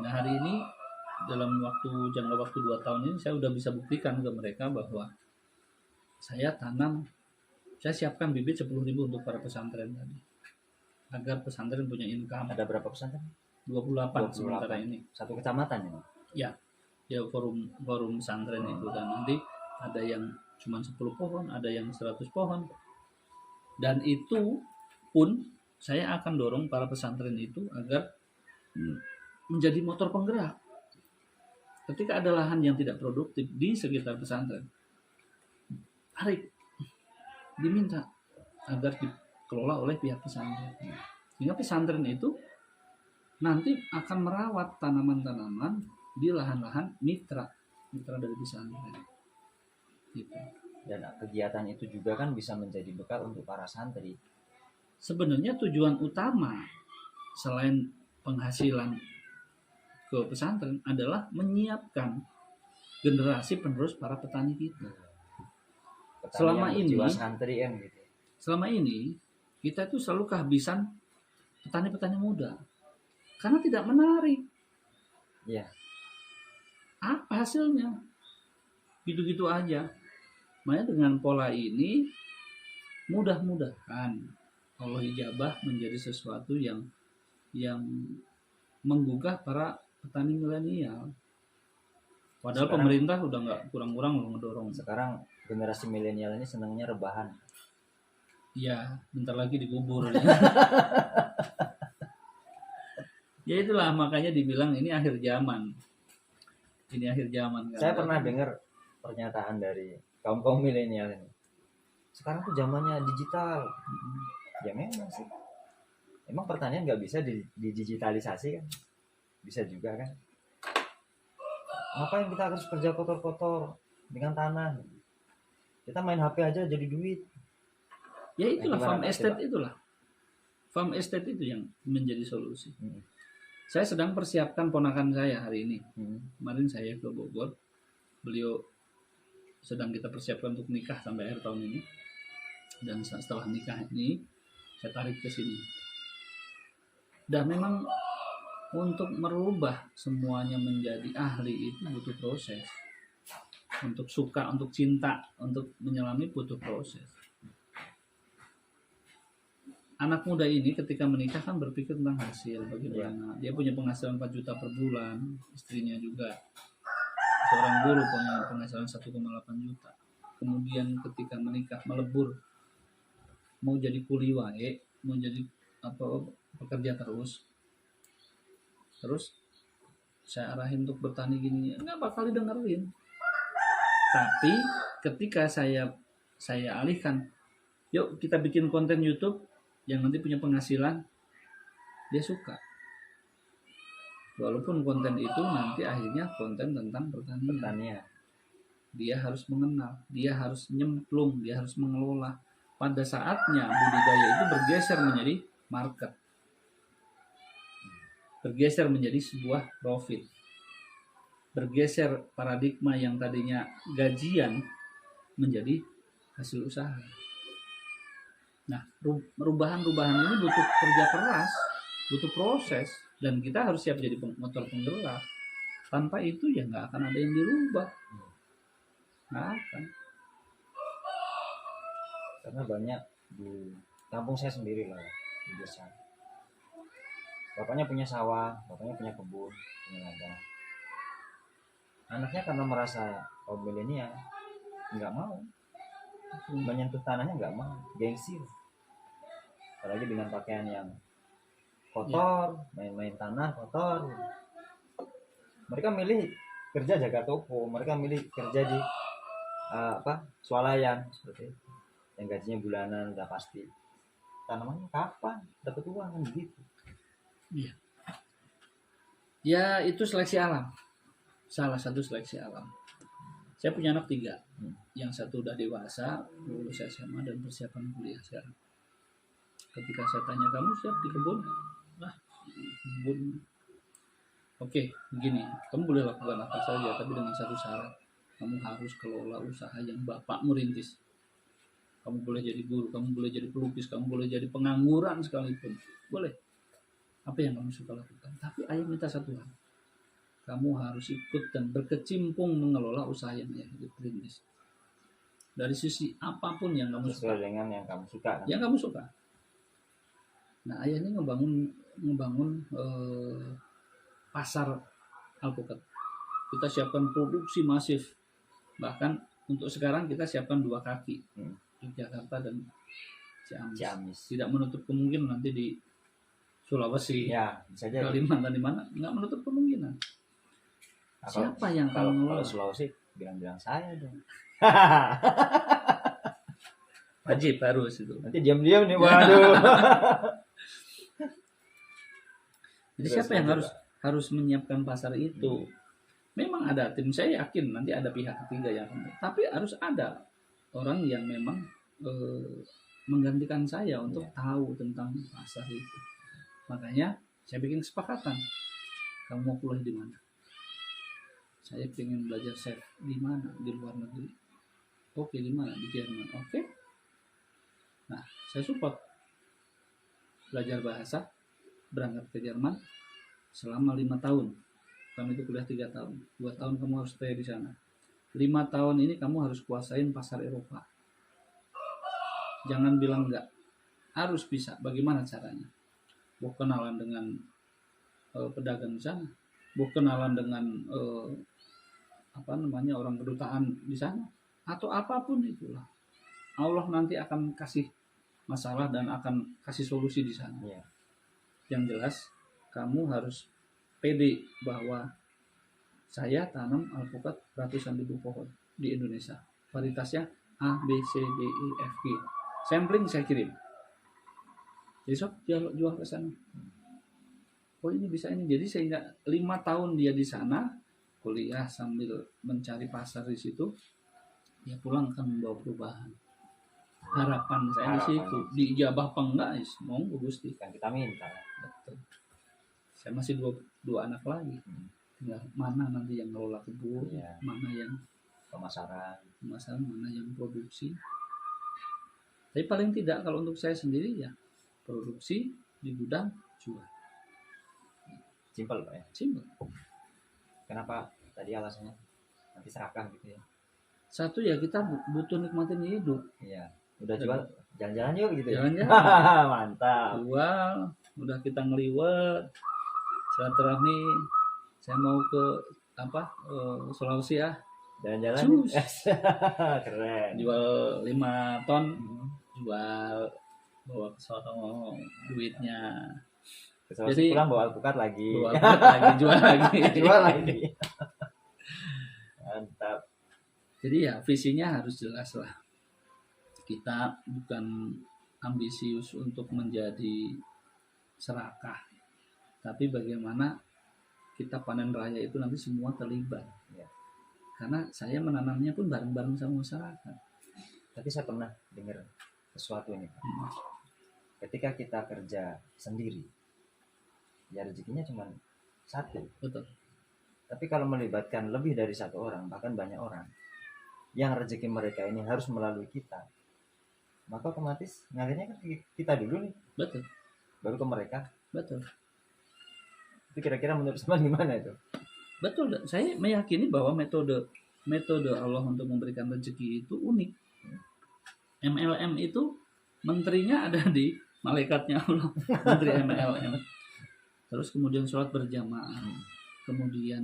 Nah hari ini dalam jangka waktu 2 tahun ini saya udah bisa buktikan ke mereka bahwa saya siapkan bibit 10.000 untuk para pesantren tadi, agar pesantren punya income. Ada berapa pesantren? 28 sementara ini. Satu kecamatan ini? Ya forum pesantren itu, dan nanti ada yang cuma 10 pohon, ada yang 100 pohon. Dan itu pun saya akan dorong para pesantren itu agar menjadi motor penggerak. Ketika ada lahan yang tidak produktif di sekitar pesantren, tarik, diminta agar dikelola oleh pihak pesantren. Sehingga pesantren itu nanti akan merawat tanaman-tanaman di lahan-lahan mitra dari pesantren. Gitu. Dan kegiatan itu juga kan bisa menjadi bekal untuk para santri. Sebenarnya tujuan utama selain penghasilan ke pesantren adalah menyiapkan generasi penerus para petani kita. Selama ini santri gitu. Selama ini kita itu selalu kehabisan petani-petani muda karena tidak menarik. Iya. Apa hasilnya? Gitu-gitu aja. Makanya dengan pola ini mudah-mudahan Allah ijabah menjadi sesuatu yang menggugah para petani milenial. Padahal sekarang, pemerintah udah nggak kurang-kurang ngedorong. Sekarang generasi milenial ini senangnya rebahan. Iya, bentar lagi dikubur. Ya itulah makanya dibilang ini akhir zaman. Ini akhir zaman. Saya pernah dengar pernyataan dari kaum milenial ini. Sekarang tuh zamannya digital. Ya memang sih. Emang pertanian nggak bisa didigitalisasi kan? Bisa juga kan? Ngapain kita harus kerja kotor-kotor dengan tanah? Kita main HP aja jadi duit. Ya itulah farm estate itulah. Farm estate itu yang menjadi solusi. Saya sedang persiapkan ponakan saya hari ini. Kemarin saya ke Bogor. Beliau sedang kita persiapkan untuk nikah sampai akhir tahun ini. Dan setelah nikah ini saya tarik ke sini. Dan memang untuk merubah semuanya menjadi ahli itu butuh proses. Untuk suka, untuk cinta, untuk menyelami butuh proses. Anak muda ini ketika menikah kan berpikir tentang hasil bagaimana. Dia punya penghasilan 4 juta per bulan, istrinya juga. Seorang guru punya penghasilan 1,8 juta. Kemudian ketika menikah melebur, mau jadi kuli wae, mau jadi pekerja terus saya arahin untuk bertani gini, nggak bakal didengerin. Tapi ketika saya alihkan, yuk kita bikin konten YouTube yang nanti punya penghasilan, dia suka. Walaupun konten itu nanti akhirnya konten tentang pertanian. Dia harus mengenal, dia harus nyemplung, dia harus mengelola. Pada saatnya budidaya itu bergeser menjadi market, bergeser menjadi sebuah profit, bergeser paradigma yang tadinya gajian menjadi hasil usaha. Nah, perubahan-perubahan ini butuh kerja keras, butuh proses, dan kita harus siap jadi motor penggerak. Tanpa itu ya nggak akan ada yang dirubah. Nggak akan. Karena banyak di kampung saya sendiri lah, di desa. Bapaknya punya sawah, bapaknya punya kebun, punya ladang. Anaknya karena merasa kaum milenial nggak mau menyentuh tanahnya, nggak mau, gengsi. Apalagi dengan pakaian yang kotor, main-main tanah kotor. Mereka milih kerja jaga toko, mereka milih kerja di swalayan seperti itu, yang gajinya bulanan udah pasti. Tanamannya kapan dapat uang kan begitu. Iya. Ya itu seleksi alam, salah satu seleksi alam. Saya punya anak 3, yang satu udah dewasa, lulus SMA dan persiapan kuliah sekarang. Ketika saya tanya, kamu siap di kebun? Nah, kebun. Oke, begini, kamu boleh lakukan apa saja, tapi dengan satu syarat. Kamu harus kelola usaha yang bapakmu rintis. Kamu boleh jadi guru, kamu boleh jadi pelukis, kamu boleh jadi pengangguran sekalipun. Boleh. Apa yang kamu suka lakukan. Tapi ayah minta satu hal. Kamu harus ikut dan berkecimpung mengelola usaha yang ayah rintis. Dari sisi apapun yang kamu suka. Sesuai dengan yang kamu suka. Kan? Yang kamu suka. Nah, ayah ini ngebangun pasar alpukat. Kita siapkan produksi masif. Bahkan untuk sekarang kita siapkan 2 kaki. Di Jakarta dan Ciamis. Tidak menutup kemungkinan nanti di Sulawesi, ya, bisa jadi. Kalimantan, di mana nggak menutup kemungkinan. Siapa yang kalau Sulawesi bilang saya dong. Wajib harus itu. Nanti diam-diam nih, waduh. Jadi siapa yang harus menyiapkan pasar itu? Memang ada tim, saya yakin nanti ada pihak ketiga yang tapi harus ada orang yang memang menggantikan saya untuk tahu tentang pasar itu. Makanya saya bikin kesepakatan. Kamu mau kuliah di mana? Saya ingin belajar chef di mana? Di luar negeri. Oke, di mana? Di Jerman. Oke. Nah, saya support belajar bahasa, berangkat ke Jerman selama 5 tahun. Kamu itu kuliah 3 tahun. 2 tahun kamu harus stay di sana. 5 tahun ini kamu harus kuasain pasar Eropa. Jangan bilang enggak. Harus bisa. Bagaimana caranya? Mau kenalan dengan pedagang di sana, mau kenalan dengan orang kedutaan di sana, atau apapun itulah. Allah nanti akan kasih masalah dan akan kasih solusi di sana. Yang jelas kamu harus pede bahwa saya tanam alpukat ratusan ribu pohon di Indonesia. Varietasnya A, B, C, D, E, F, G. Sampling saya kirim. Jadi sob jual ke sana. Oh ini bisa ini. Jadi sehingga 5 tahun dia di sana kuliah sambil mencari pasar di situ, dia pulang akan membawa perubahan. Harapan saya di situ. Diijabah apa enggak? Monggo Gusti. Kan kita minta. Betul. Saya masih dua anak lagi. Tinggal mana nanti yang ngelola kebun, mana yang pemasaran, mana yang produksi. Tapi paling tidak kalau untuk saya sendiri ya produksi di gudang jual. Simpel Pak ya. Simpel. Kenapa tadi alasannya? Nanti serakah gitu ya. Satu ya kita butuh nikmatin hidup. Iya. Udah jual, jalan-jalan yuk gitu ya. Jalan-jalan. Mantap. Jual, udah kita ngeliwet. Silaturahmi. Saya mau ke Sulawesi ya. Jalan-jalan. Keren. Jual 5 ton. Jual, bawa ke sono duitnya. Jadi pulang bawa alpukat lagi. Jual lagi. Jual lagi. Mantap. Jadi ya visinya harus jelas lah. Kita bukan ambisius untuk menjadi serakah, tapi bagaimana kita panen raya itu nanti semua terlibat. Ya. Karena saya menanamnya pun bareng-bareng sama masyarakat. Tapi saya pernah dengar sesuatu ini, Pak. Ketika kita kerja sendiri, ya rezekinya cuma satu. Betul. Tapi kalau melibatkan lebih dari satu orang, bahkan banyak orang, yang rezeki mereka ini harus melalui kita, maka otomatis ngalirnya kan kita dulu nih. Betul. Baru ke mereka. Betul. Itu kira-kira menurut sama gimana itu? Betul. Saya meyakini bahwa metode Allah untuk memberikan rezeki itu unik. MLM itu menterinya ada di malaikatnya Allah, menteri MLM. Terus kemudian sholat berjamaah. Kemudian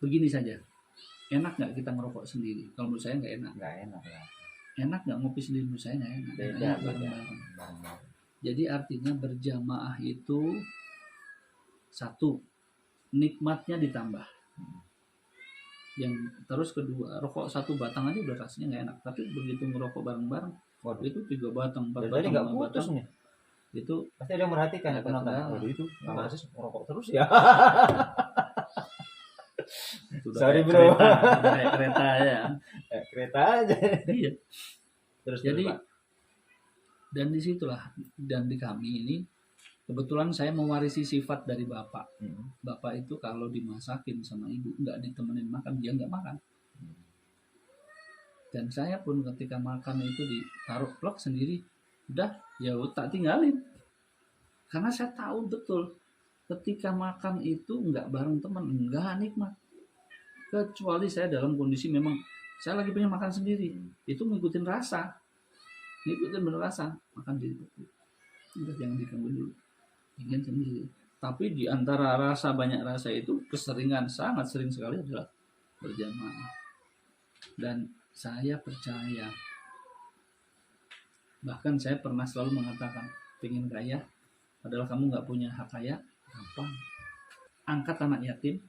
begini saja, enak nggak kita ngerokok sendiri? Kalau menurut saya nggak enak. Nggak enak ya. Enak nggak ngopi sendiri? Menurut saya nggak enak. Beda. Bareng-bareng. Jadi artinya berjamaah itu satu, nikmatnya ditambah. Yang terus kedua, rokok satu batang aja udah rasanya nggak enak. Tapi begitu ngerokok bareng-bareng, itu 3 batang, 4 batang, nggak 5 putus batang, nih. itu Pasti ada yang merhatikan ya penonton. Waduh itu masih merokok terus ya. Sorry bro. Kereta, kayak kereta ya. Kereta aja. Iya. Terus Jadi Pak. dan disitulah, dan di kami ini kebetulan saya mewarisi sifat dari bapak. Bapak itu kalau dimasakin sama ibu nggak ditemenin makan, dia nggak makan. Dan saya pun ketika makan itu ditaruh plak sendiri, udah ya tak tinggalin. Karena saya tahu betul ketika makan itu nggak bareng teman nggak nikmat. Kecuali saya dalam kondisi memang saya lagi pengen makan sendiri, itu ngikutin rasa, bener rasa, makan diri. Udah jangan diganggu dulu, ingin sendiri. Tapi di antara rasa, banyak rasa itu keseringan, sangat sering sekali adalah berjamaah. Dan saya percaya, bahkan saya pernah selalu mengatakan, pengen kaya adalah kamu nggak punya hak kaya, gampang. Angkat anak yatim,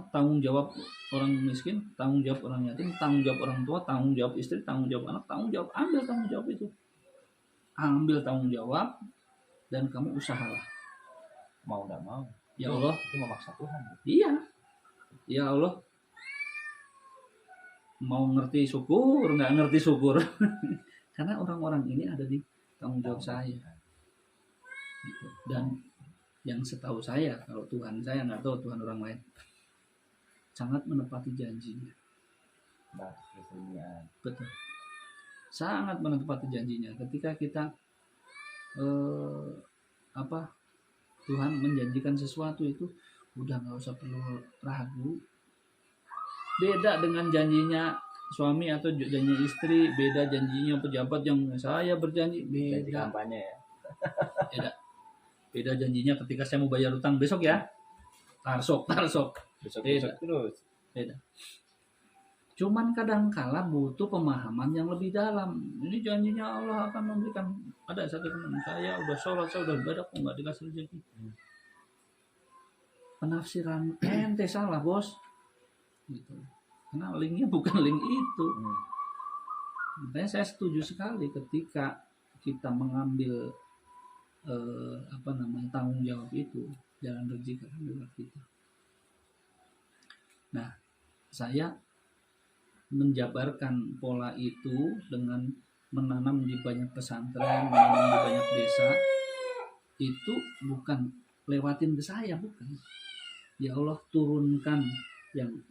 tanggung jawab orang miskin, tanggung jawab orang yatim, tanggung jawab orang tua, tanggung jawab istri, tanggung jawab anak, ambil tanggung jawab itu, ambil tanggung jawab, dan kamu usahalah. Mau nggak mau, ya Allah, itu memaksa Tuhan. Iya, ya Allah, mau ngerti syukur, nggak ngerti syukur. Karena orang-orang ini ada di tanggung jawab saya. Gitu. Dan yang setahu saya, kalau Tuhan saya nggak tahu Tuhan orang lain, sangat menepati janjinya. Betul. Sangat menepati janjinya. Ketika kita Tuhan menjanjikan sesuatu itu udah nggak usah perlu ragu. Beda dengan janjinya suami atau janji istri, beda janjinya pejabat yang saya berjanji, beda. Kampanye ya. Beda janjinya ketika saya mau bayar utang besok ya. Besok beda. Terus. Beda. Cuman kadangkala butuh pemahaman yang lebih dalam. Ini janjinya Allah akan memberikan. Ada satu teman saya udah sholat, saya udah ibadah, kok nggak dikasih rezeki. Penafsiran ente salah bos. Gitu. Karena linknya bukan link itu. Makanya saya setuju sekali ketika kita mengambil tanggung jawab itu, jalan rezeki akan lewat kita. Nah, saya menjabarkan pola itu dengan menanam di banyak pesantren, menanam di banyak desa. Itu bukan lewatin ke saya, bukan. Ya Allah, turunkan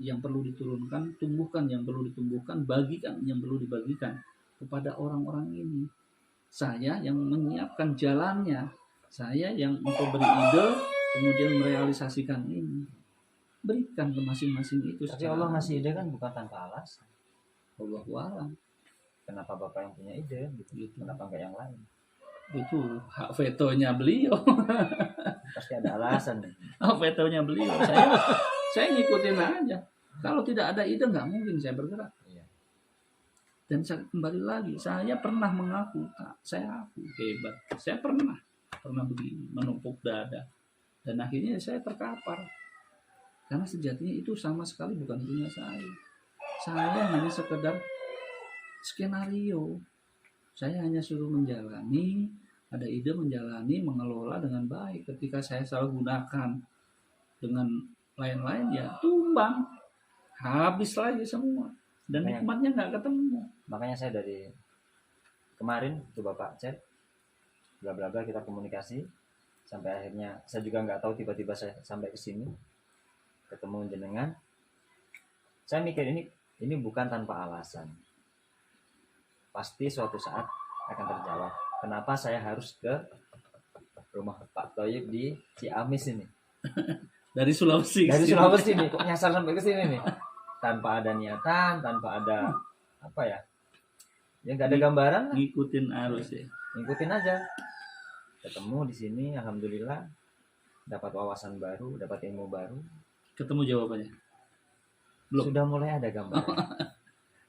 yang perlu diturunkan, tumbuhkan yang perlu ditumbuhkan, bagikan yang perlu dibagikan kepada orang-orang ini. Saya yang menyiapkan jalannya, saya yang untuk beri ide, kemudian merealisasikan ini. Berikan ke masing-masing itu. Tapi Allah ngasih ide kan bukan tanpa alasan. Wallahu a'lam. Kenapa Bapak yang punya ide? Gitu. Kenapa enggak yang lain? Itu hak vetonya beliau. Pasti ada alasan. Hak vetonya beliau. Saya ngikutin aja. Kalau tidak ada ide nggak mungkin saya bergerak. Dan saya, kembali lagi, saya pernah mengaku, saya aku hebat. Saya pernah begini, menepuk dada. Dan akhirnya saya terkapar. Karena sejatinya itu sama sekali bukan punya saya. Saya hanya sekedar skenario. Saya hanya suruh menjalani, ada ide menjalani, mengelola dengan baik. Ketika saya salah gunakan dengan lain-lain, ya tumbang, habis lagi semua, dan nikmatnya nggak ketemu. Makanya saya dari kemarin coba Pak chat, bla bla bla, kita komunikasi sampai akhirnya saya juga nggak tahu, tiba-tiba saya sampai ke sini ketemu jenengan. Saya mikir ini bukan tanpa alasan, pasti suatu saat akan terjawab kenapa saya harus ke rumah Pak Toyib di Ciamis ini. Dari Sulawesi nih, kok nyasar sampai ke sini nih, tanpa ada niatan, tanpa ada apa ya, yang nggak ada gambaran, ngikutin arus ya, ngikutin aja. Ketemu di sini, alhamdulillah dapat wawasan baru, dapat ilmu baru. Ketemu jawabannya belum? Sudah mulai ada gambaran.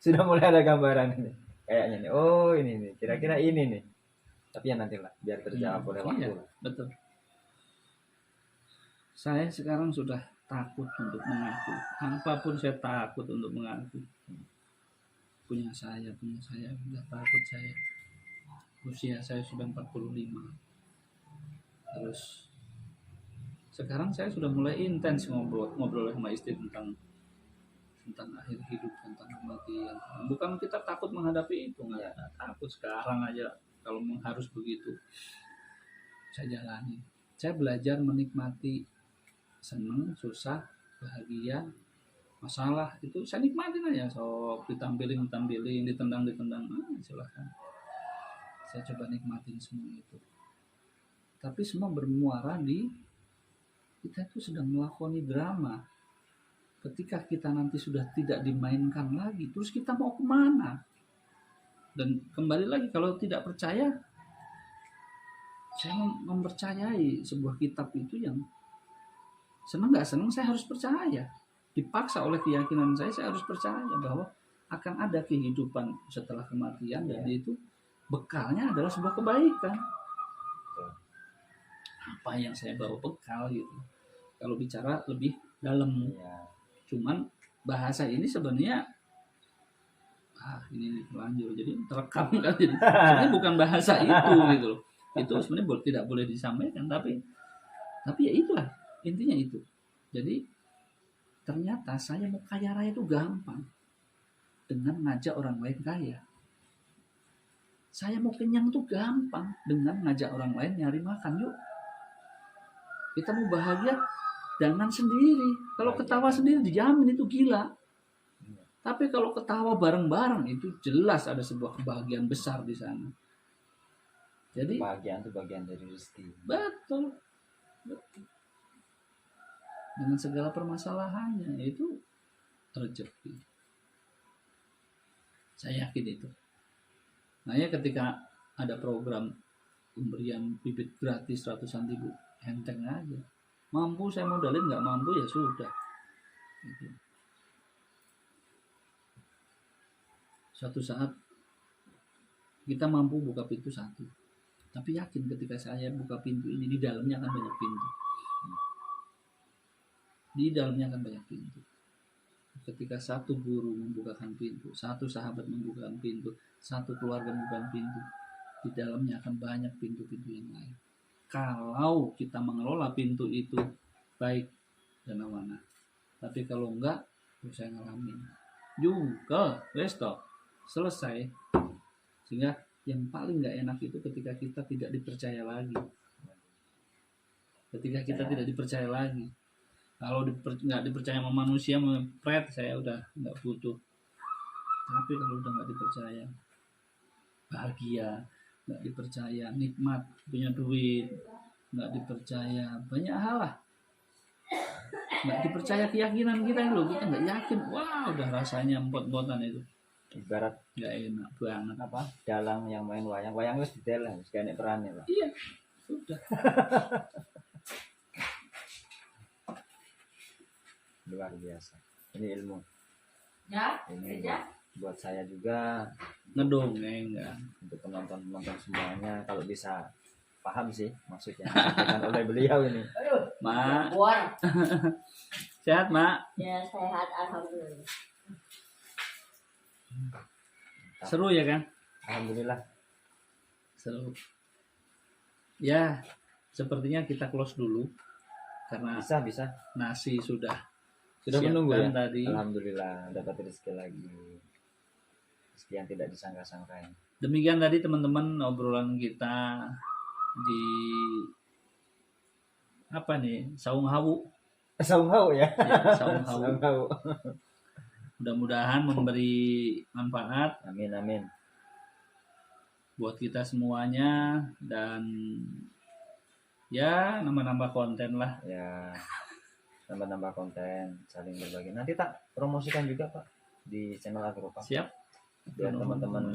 Sudah mulai ada gambaran ini kayaknya nih, oh ini nih, kira-kira ini nih. Tapi ya nantilah, biar terjawab oleh waktu. Iya, betul. Saya sekarang sudah takut untuk mengaku. Apapun saya takut untuk mengaku. Punya saya sudah takut saya. Usia saya sudah 45. Terus sekarang saya sudah mulai intens ngobrol sama istri tentang akhir hidup, tentang kematian. Bukan kita takut menghadapi itu, nggak takut. Sekarang aja kalau harus begitu, saya jalani. Saya belajar menikmati senang, susah, bahagia, masalah itu saya nikmatin aja. Sok ditampilin, ditendang, silahkan. Saya coba nikmatin semua itu. Tapi semua bermuara di kita itu sedang melakoni drama. Ketika kita nanti sudah tidak dimainkan lagi, terus kita mau kemana? Dan kembali lagi, kalau tidak percaya, saya mempercayai sebuah kitab itu yang senang nggak senang saya harus percaya. Dipaksa oleh keyakinan saya harus percaya bahwa akan ada kehidupan setelah kematian, dan itu bekalnya adalah sebuah kebaikan. Apa yang saya bawa bekal gitu. Kalau bicara lebih dalam. Cuman bahasa ini sebenarnya ini terlanjur jadi terekam kan, jadi sebenarnya bukan bahasa itu gitu loh. Itu sebenarnya tidak boleh disampaikan, tapi ya itulah intinya itu. Jadi ternyata saya mau kaya raya itu gampang dengan ngajak orang lain kaya. Saya mau kenyang tuh gampang dengan ngajak orang lain nyari makan. Yuk kita mau bahagia, jangan sendiri. Kalau ketawa sendiri dijamin itu gila. Tapi kalau ketawa bareng-bareng itu jelas ada sebuah kebahagiaan besar di sana. Jadi kebahagiaan itu bagian dari rezeki. Betul. Dengan segala permasalahannya itu rezeki. Saya yakin itu. Makanya ketika ada program pemberian bibit gratis ratusan ribu, enteng aja. Mampu saya modalin, nggak mampu ya sudah. Gitu. Suatu saat kita mampu buka pintu satu, tapi yakin ketika saya buka pintu ini, di dalamnya akan banyak pintu. Di dalamnya akan banyak pintu. Ketika satu guru membukakan pintu, satu sahabat membukakan pintu, satu keluarga membukakan pintu, di dalamnya akan banyak pintu-pintu yang lain. Kalau kita mengelola pintu itu baik dan amanah. Tapi kalau enggak, saya ngalamin juga resto selesai. Sehingga yang paling enggak enak itu ketika kita tidak dipercaya lagi. Ketika kita tidak dipercaya lagi. Kalau nggak dipercaya sama manusia, mempret, saya udah nggak butuh. Tapi kalau udah nggak dipercaya, bahagia, nggak dipercaya nikmat, punya duit, nggak dipercaya banyak hal lah, nggak dipercaya keyakinan kita loh, kita nggak yakin, wah udah rasanya empot-empotan itu. Ibarat nggak enak banget. Apa? Dalang yang main wayang wis detail lah, kayak perannya lah. Iya, sudah. Luar biasa. Ini ilmu. Ya, ini buat saya juga. Ngedongeng kan. Untuk penonton semuanya, kalau bisa paham sih maksudnya disampaikan oleh beliau ini. Mak. Sehat, Mak? Ya, sehat alhamdulillah. Seru ya kan? Alhamdulillah. Seru. Ya, sepertinya kita close dulu karena Bisa. nasi sudah Menunggu ya. siapkan tadi. Alhamdulillah dapat rezeki lagi. Rezeki yang tidak disangka-sangka. Demikian tadi teman-teman obrolan kita di apa nih? Saung Hawu. Saung Hau ya. Ya, Saung Hawu. Saung Hau. Mudah-mudahan memberi manfaat Amin. buat kita semuanya dan ya nambah-nambah konten lah. Ya, nambah konten, saling berbagi. Nanti tak promosikan juga Pak di channel Agropa. Siap. Biar teman-teman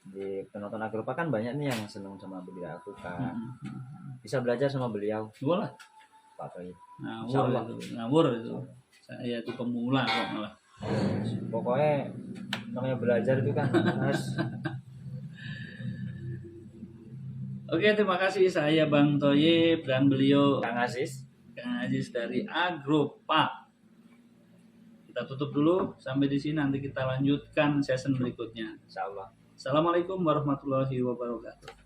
di penonton Agropa kan banyak nih yang senang sama budidaya alpukat. Bisa belajar sama beliau. Boleh. Pak Toyib. Ngawur itu. Saya itu pemula kok malah. Pokoknya namanya belajar itu kan harus. Oke, terima kasih. Saya Bang Toyib dan beliau Kang Aziz dari Agropa. Kita tutup dulu sampai di sini, nanti kita lanjutkan season berikutnya. Insyaallah. Assalamualaikum warahmatullahi wabarakatuh.